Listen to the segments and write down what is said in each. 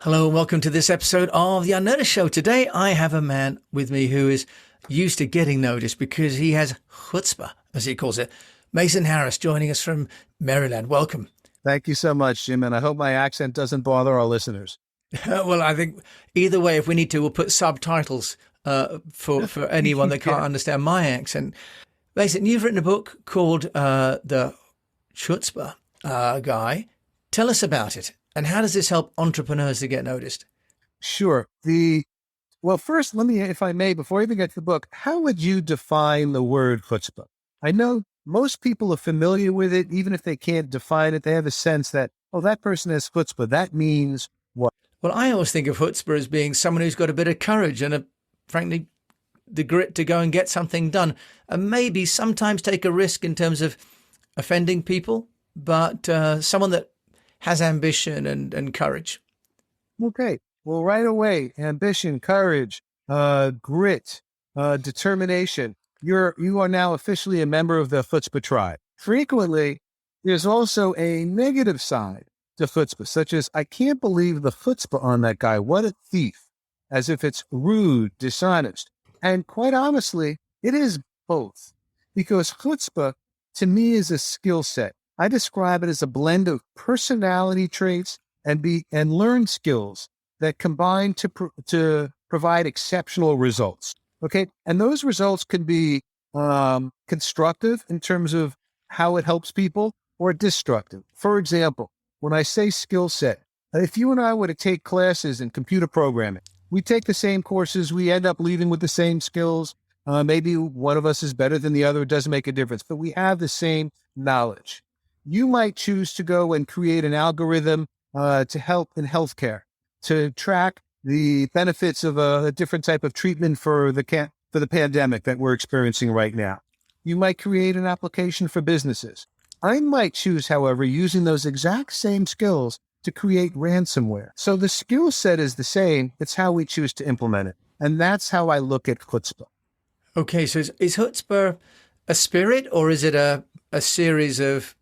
Hello and welcome to this episode of The Unnoticed Show. Today I have a man with me who is used to getting noticed because he has chutzpah, as he calls it. Mason Harris joining us from Maryland. Welcome. Thank you so much, Jim, and I hope my accent doesn't bother our listeners. Well, I think either way, if we need to, we'll put subtitles for anyone that can't understand my accent. Mason, you've written a book called The Chutzpah Guy. Tell us about it. And how does this help entrepreneurs to get noticed? Sure. Well, first, let me, if I may, before I even get to the book, how would you define the word chutzpah? I know most people are familiar with it. Even if they can't define it, they have a sense that, oh, that person has chutzpah. That means what? Well, I always think of chutzpah as being someone who's got a bit of courage and, frankly, the grit to go and get something done. And maybe sometimes take a risk in terms of offending people, but someone that has ambition and courage. Okay. Well, right away, ambition, courage, grit, determination. You are now officially a member of the chutzpah tribe. Frequently, there's also a negative side to chutzpah, such as, I can't believe the chutzpah on that guy. What a thief. As if it's rude, dishonest. And quite honestly, it is both. Because chutzpah, to me, is a skill set. I describe it as a blend of personality traits and learned skills that combine to provide exceptional results. Okay, and those results can be constructive in terms of how it helps people, or destructive. For example, when I say skill set, if you and I were to take classes in computer programming, we take the same courses, we end up leaving with the same skills. Maybe one of us is better than the other. It doesn't make a difference, but we have the same knowledge. You might choose to go and create an algorithm to help in healthcare, to track the benefits of a different type of treatment for the pandemic that we're experiencing right now. You might create an application for businesses. I might choose, however, using those exact same skills to create ransomware. So the skill set is the same. It's how we choose to implement it. And that's how I look at chutzpah. Okay, so is chutzpah a spirit, or is it a series of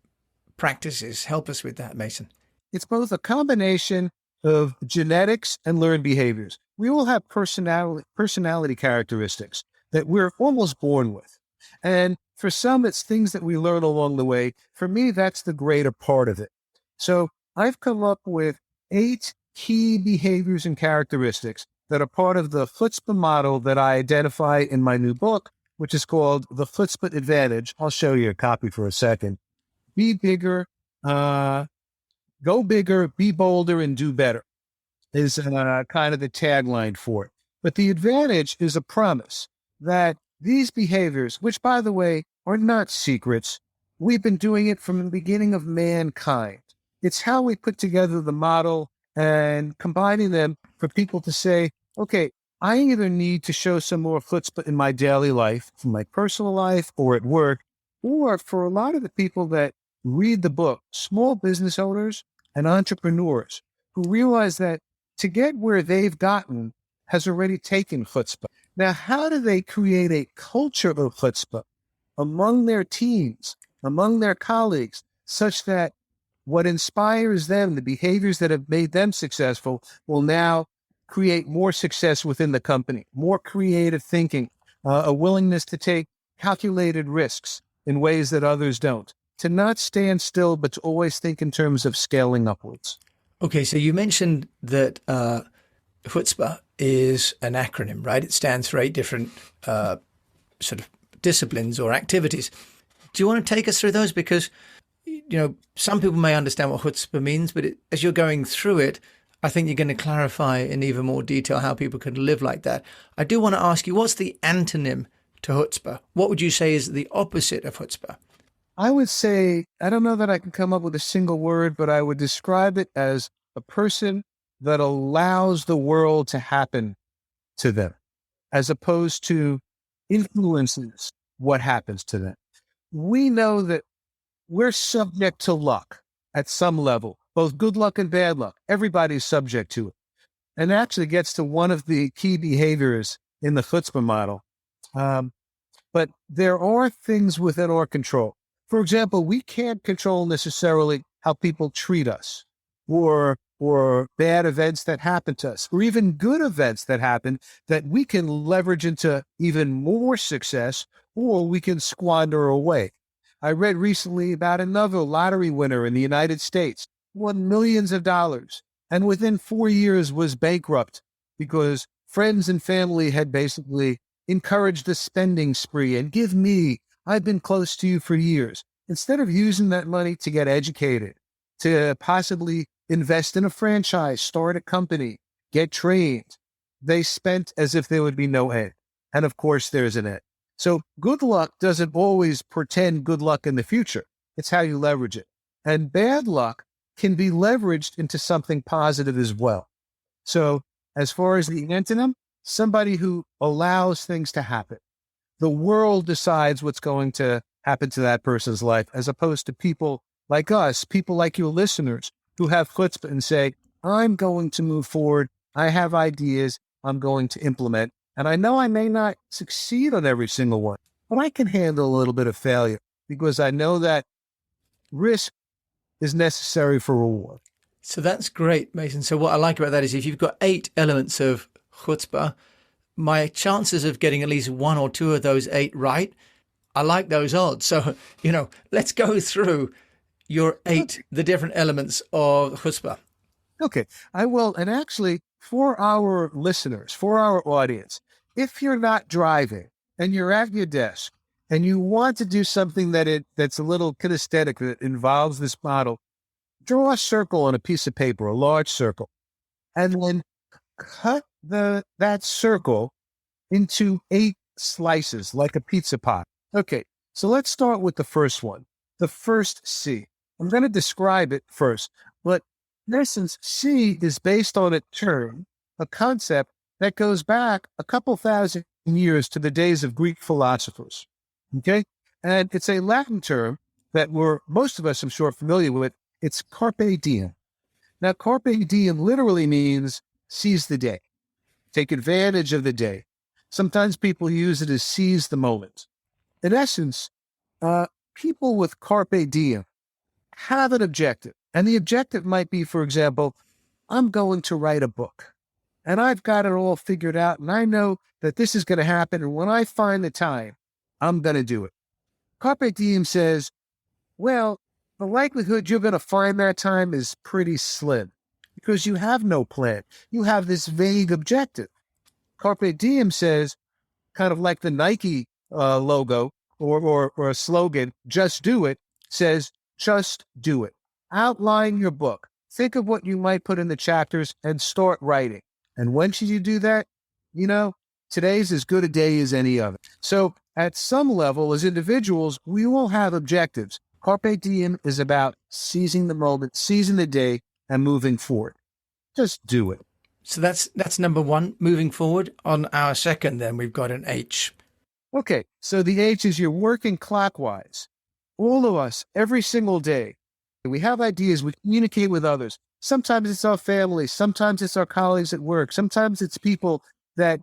practices? Help us with that, Mason. It's both a combination of genetics and learned behaviors. We all have personality characteristics that we're almost born with. And for some, it's things that we learn along the way. For me, that's the greater part of it. So I've come up with 8 key behaviors and characteristics that are part of the chutzpah model that I identify in my new book, which is called The Chutzpah Advantage. I'll show you a copy for a second. Be bigger, go bigger, be bolder, and do better is kind of the tagline for it. But the advantage is a promise that these behaviors, which, by the way, are not secrets, we've been doing it from the beginning of mankind. It's how we put together the model and combining them for people to say, okay, I either need to show some more chutzpah in my daily life, in my personal life, or at work, or for a lot of the people that read the book, small business owners and entrepreneurs who realize that to get where they've gotten has already taken chutzpah. Now, how do they create a culture of chutzpah among their teams, among their colleagues, such that what inspires them, the behaviors that have made them successful, will now create more success within the company, more creative thinking, a willingness to take calculated risks in ways that others don't, to not stand still, but to always think in terms of scaling upwards. Okay, so you mentioned that chutzpah is an acronym, right? It stands for 8 different sort of disciplines or activities. Do you want to take us through those? Because, some people may understand what chutzpah means, but as you're going through it, I think you're going to clarify in even more detail how people can live like that. I do want to ask you, what's the antonym to chutzpah? What would you say is the opposite of chutzpah? I would say, I don't know that I can come up with a single word, but I would describe it as a person that allows the world to happen to them, as opposed to influences what happens to them. We know that we're subject to luck at some level, both good luck and bad luck. Everybody's subject to it. And actually gets to one of the key behaviors in the chutzpah model. But there are things within our control. For example, we can't control necessarily how people treat us or or bad events that happen to us, or even good events that happen that we can leverage into even more success, or we can squander away. I read recently about another lottery winner in the United States, won millions of dollars, and within 4 years was bankrupt because friends and family had basically encouraged the spending spree and give me, I've been close to you for years. Instead of using that money to get educated, to possibly invest in a franchise, start a company, get trained, they spent as if there would be no end. And of course, there's an end. So good luck doesn't always portend good luck in the future. It's how you leverage it. And bad luck can be leveraged into something positive as well. So as far as the antonym, somebody who allows things to happen. The world decides what's going to happen to that person's life, as opposed to people like us, people like your listeners, who have chutzpah and say, I'm going to move forward. I have ideas I'm going to implement. And I know I may not succeed on every single one, but I can handle a little bit of failure because I know that risk is necessary for reward. So that's great, Mason. So what I like about that is if you've got 8 elements of chutzpah, my chances of getting at least 1 or 2 of those 8 right, I like those odds. So, let's go through your 8, the different elements of chutzpah. Okay, I will. And actually, for our listeners, for our audience, if you're not driving and you're at your desk and you want to do something that's a little kinesthetic that involves this model, draw a circle on a piece of paper, a large circle, and then cut that circle into 8 slices like a pizza pie. Okay, so let's start with the first one, the first C. I'm going to describe it first, but in essence, C is based on a term, a concept that goes back a couple thousand years to the days of Greek philosophers. Okay, and it's a Latin term that most of us, I'm sure, familiar with. It's carpe diem. Now, carpe diem literally means seize the day, take advantage of the day. Sometimes people use it as seize the moment. In essence, people with carpe diem have an objective. And the objective might be, for example, I'm going to write a book. And I've got it all figured out. And I know that this is going to happen. And when I find the time, I'm going to do it. Carpe diem says, well, the likelihood you're going to find that time is pretty slim because you have no plan. You have this vague objective. Carpe diem says, kind of like the Nike logo or a slogan, just do it, says, just do it. Outline your book. Think of what you might put in the chapters and start writing. And when should you do that? Today's as good a day as any other. So at some level, as individuals, we all have objectives. Carpe diem is about seizing the moment, seizing the day, and moving forward. Just do it. So that's number 1, moving forward. On our second, then, we've got an H. Okay, so the H is you're working clockwise. All of us, every single day, we have ideas, we communicate with others. Sometimes it's our family, sometimes it's our colleagues at work, sometimes it's people that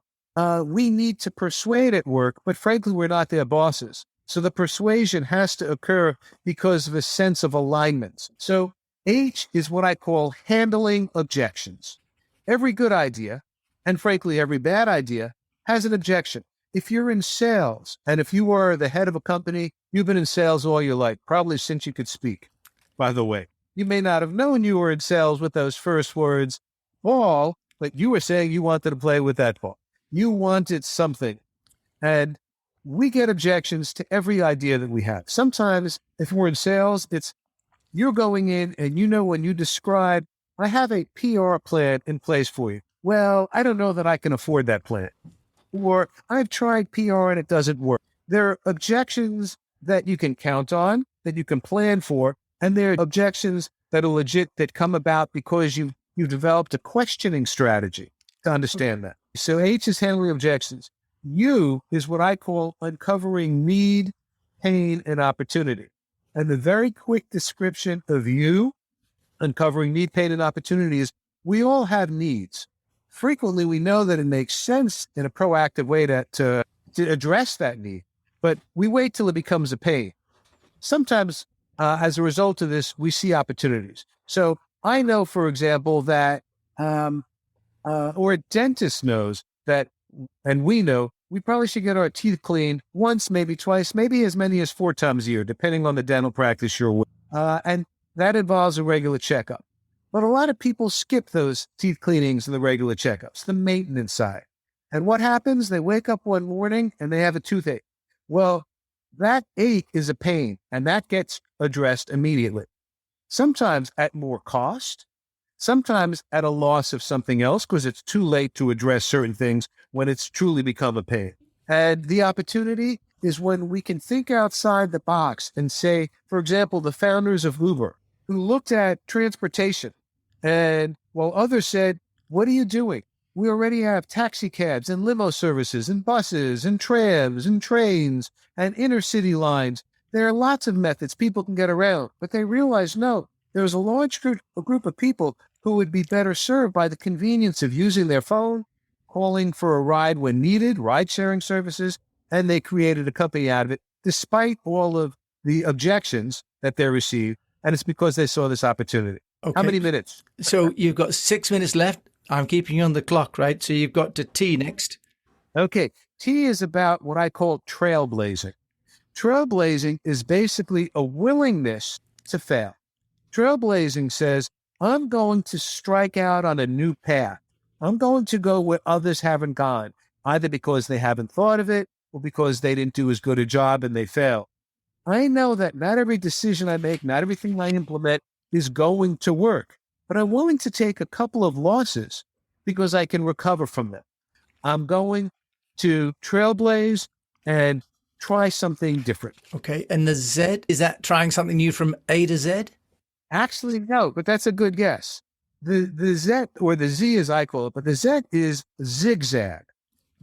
we need to persuade at work, but frankly, we're not their bosses. So the persuasion has to occur because of a sense of alignment. So H is what I call handling objections. Every good idea, and frankly, every bad idea, has an objection. If you're in sales, and if you are the head of a company, you've been in sales all your life, probably since you could speak, by the way. You may not have known you were in sales with those first words, ball, but you were saying you wanted to play with that ball. You wanted something. And we get objections to every idea that we have. Sometimes, if we're in sales, it's you're going in and when you describe, I have a PR plan in place for you. Well, I don't know that I can afford that plan. Or I've tried PR and it doesn't work. There are objections that you can count on, that you can plan for, and there are objections that are legit that come about because you've developed a questioning strategy to understand that. So H is handling objections. U is what I call uncovering need, pain, and opportunity. And the very quick description of you uncovering need, pain, and opportunity is we all have needs. Frequently, we know that it makes sense in a proactive way to address that need, but we wait till it becomes a pain. Sometimes, as a result of this, we see opportunities. So I know, for example, that, or a dentist knows that, and we know we probably should get our teeth cleaned once, maybe twice, maybe as many as 4 times a year, depending on the dental practice you're with. And that involves a regular checkup. But a lot of people skip those teeth cleanings and the regular checkups, the maintenance side. And what happens? They wake up one morning and they have a toothache. Well, that ache is a pain, and that gets addressed immediately. Sometimes at more cost, sometimes at a loss of something else because it's too late to address certain things when it's truly become a pain. And the opportunity is when we can think outside the box and say, for example, the founders of Uber, who looked at transportation, and while others said, what are you doing? We already have taxi cabs and limo services and buses and trams and trains and intercity lines. There are lots of methods people can get around, but they realize, no, there's a large group of people who would be better served by the convenience of using their phone, calling for a ride when needed, ride-sharing services, and they created a company out of it, despite all of the objections that they received, and it's because they saw this opportunity. Okay. How many minutes? So you've got 6 minutes left. I'm keeping you on the clock, right? So you've got to T next. Okay. T is about what I call trailblazing. Trailblazing is basically a willingness to fail. Trailblazing says, I'm going to strike out on a new path. I'm going to go where others haven't gone, either because they haven't thought of it or because they didn't do as good a job and they fail. I know that not every decision I make, not everything I implement is going to work, but I'm willing to take a couple of losses because I can recover from them. I'm going to trailblaze and try something different. Okay. And the Z, is that trying something new from A to Z? Actually, no, but that's a good guess. The Z, or the Z as I call it, but the Z is zigzag.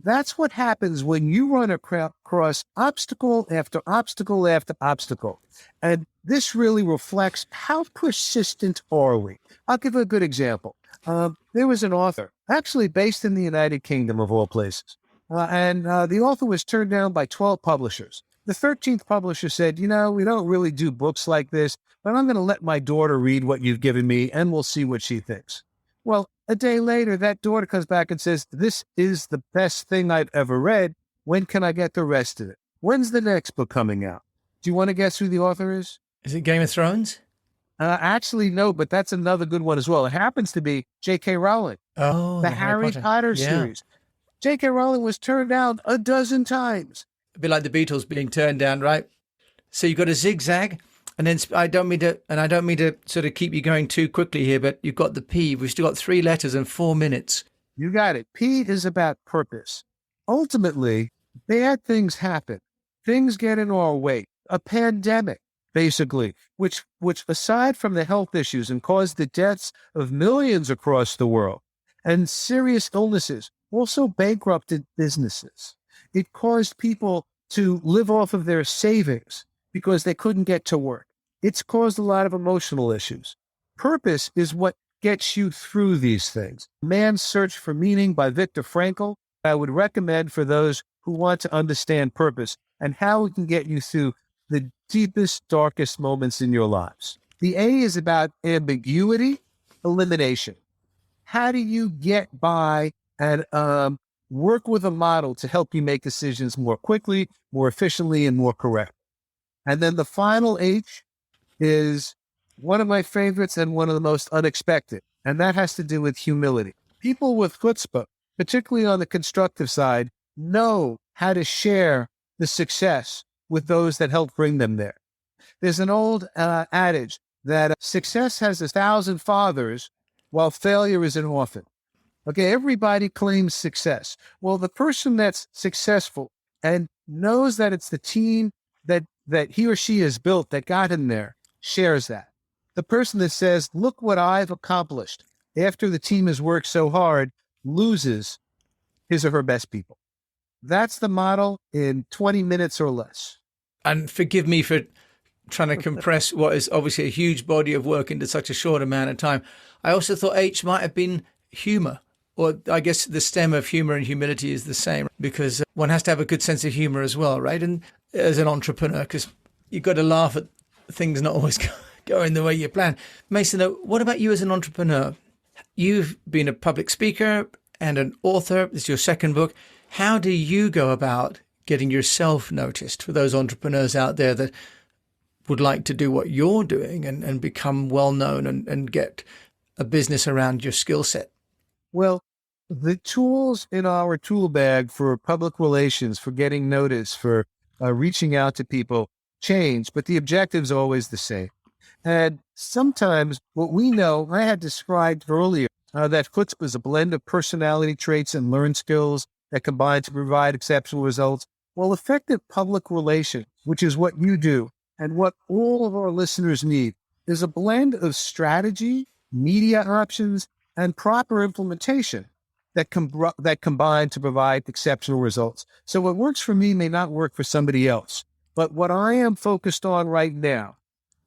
That's what happens when you run across obstacle after obstacle after obstacle. And this really reflects how persistent are we. I'll give a good example. There was an author, actually based in the United Kingdom of all places. And the author was turned down by 12 publishers. The 13th publisher said, we don't really do books like this, but I'm going to let my daughter read what you've given me, and we'll see what she thinks. Well, a day later, that daughter comes back and says, this is the best thing I've ever read. When can I get the rest of it? When's the next book coming out? Do you want to guess who the author is? Is it Game of Thrones? Actually, no, but that's another good one as well. It happens to be J.K. Rowling. Oh, the Harry Potter series. J.K. Rowling was turned down a dozen times. A bit like the Beatles being turned down, right? So you've got a zigzag, and then I don't mean to sort of keep you going too quickly here, but you've got the P. We've still got 3 letters and 4 minutes. You got it. P is about purpose. Ultimately, bad things happen. Things get in our way. A pandemic, basically, which aside from the health issues and caused the deaths of millions across the world and serious illnesses, also bankrupted businesses. It caused people to live off of their savings because they couldn't get to work. It's caused a lot of emotional issues. Purpose is what gets you through these things. Man's Search for Meaning by Viktor Frankl, I would recommend for those who want to understand purpose and how it can get you through the deepest, darkest moments in your lives. The A is about ambiguity, elimination. How do you get by and work with a model to help you make decisions more quickly, more efficiently, and more correct? And then the final H is one of my favorites and one of the most unexpected, and that has to do with humility. People with chutzpah, particularly on the constructive side, know how to share the success with those that help bring them there. There's an old adage that success has 1,000 fathers while failure is an orphan. Okay, everybody claims success. Well, the person that's successful and knows that it's the team that he or she has built that got him there shares that. The person that says, look what I've accomplished after the team has worked so hard, loses his or her best people. That's the model in 20 minutes or less. And forgive me for trying to compress what is obviously a huge body of work into such a short amount of time. I also thought H might have been humor. Or I guess the stem of humor and humility is the same, because one has to have a good sense of humor as well, right? And as an entrepreneur, because you've got to laugh at things not always going the way you plan. Mason, though, what about you as an entrepreneur? You've been a public speaker and an author. This is your second book. How do you go about getting yourself noticed for those entrepreneurs out there that would like to do what you're doing and become well known and get a business around your skill set? Well, the tools in our tool bag for public relations, for getting notice, for reaching out to people change, but the objective's always the same. And sometimes what we know, I had described earlier, that Chutzpah is a blend of personality traits and learned skills that combine to provide exceptional results. Well, effective public relations, which is what you do and what all of our listeners need, is a blend of strategy, media options, and proper implementation that combine to provide exceptional results. So what works for me may not work for somebody else. But what I am focused on right now,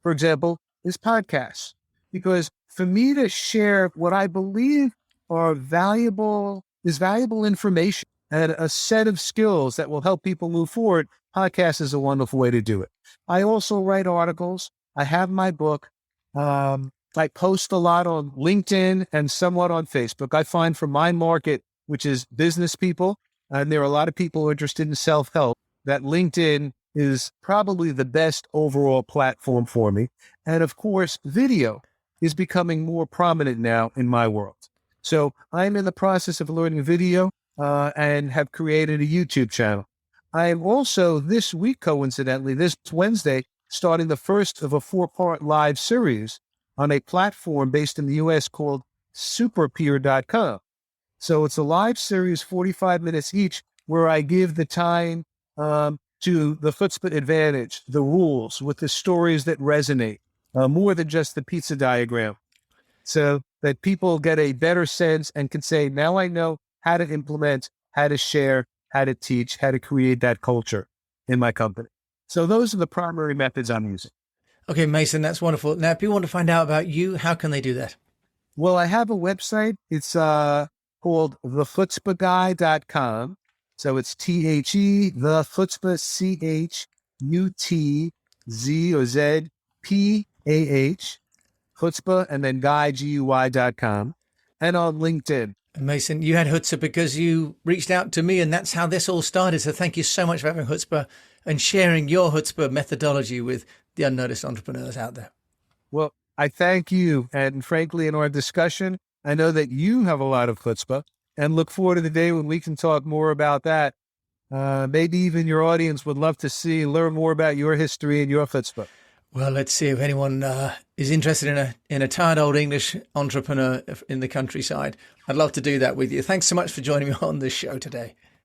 for example, is podcasts. Because for me to share what I believe are valuable information and a set of skills that will help people move forward, podcast is a wonderful way to do it. I also write articles. I have my book. I post a lot on LinkedIn and somewhat on Facebook. I find for my market, which is business people, and there are a lot of people interested in self-help, that LinkedIn is probably the best overall platform for me. And of course, video is becoming more prominent now in my world. So I'm in the process of learning video and have created a YouTube channel. I am also this week, coincidentally, this Wednesday, starting the first of a 4-part live series on a platform based in the US called superpeer.com. So it's a live series, 45 minutes each, where I give the time to the Chutzpah advantage, the rules with the stories that resonate, more than just the pizza diagram, so that people get a better sense and can say, now I know how to implement, how to share, how to teach, how to create that culture in my company. So those are the primary methods I'm using. Okay, Mason, that's wonderful. Now, if people want to find out about you, how can they do that? Well, I have a website. It's called thechutzpahguy.com. So it's THE, the Chutzpah, CHUTZ or ZPAH, Chutzpah, and then Guy, GUY.com, and on LinkedIn. Mason, you had Chutzpah because you reached out to me, and that's how this all started. So thank you so much for having Chutzpah and sharing your Chutzpah methodology with the unnoticed entrepreneurs out there. Well, I thank you. And frankly, in our discussion, I know that you have a lot of Chutzpah and look forward to the day when we can talk more about that. Maybe even your audience would love to learn more about your history and your Chutzpah. Well, let's see if anyone is interested in a tired old English entrepreneur in the countryside. I'd love to do that with you. Thanks so much for joining me on this show today.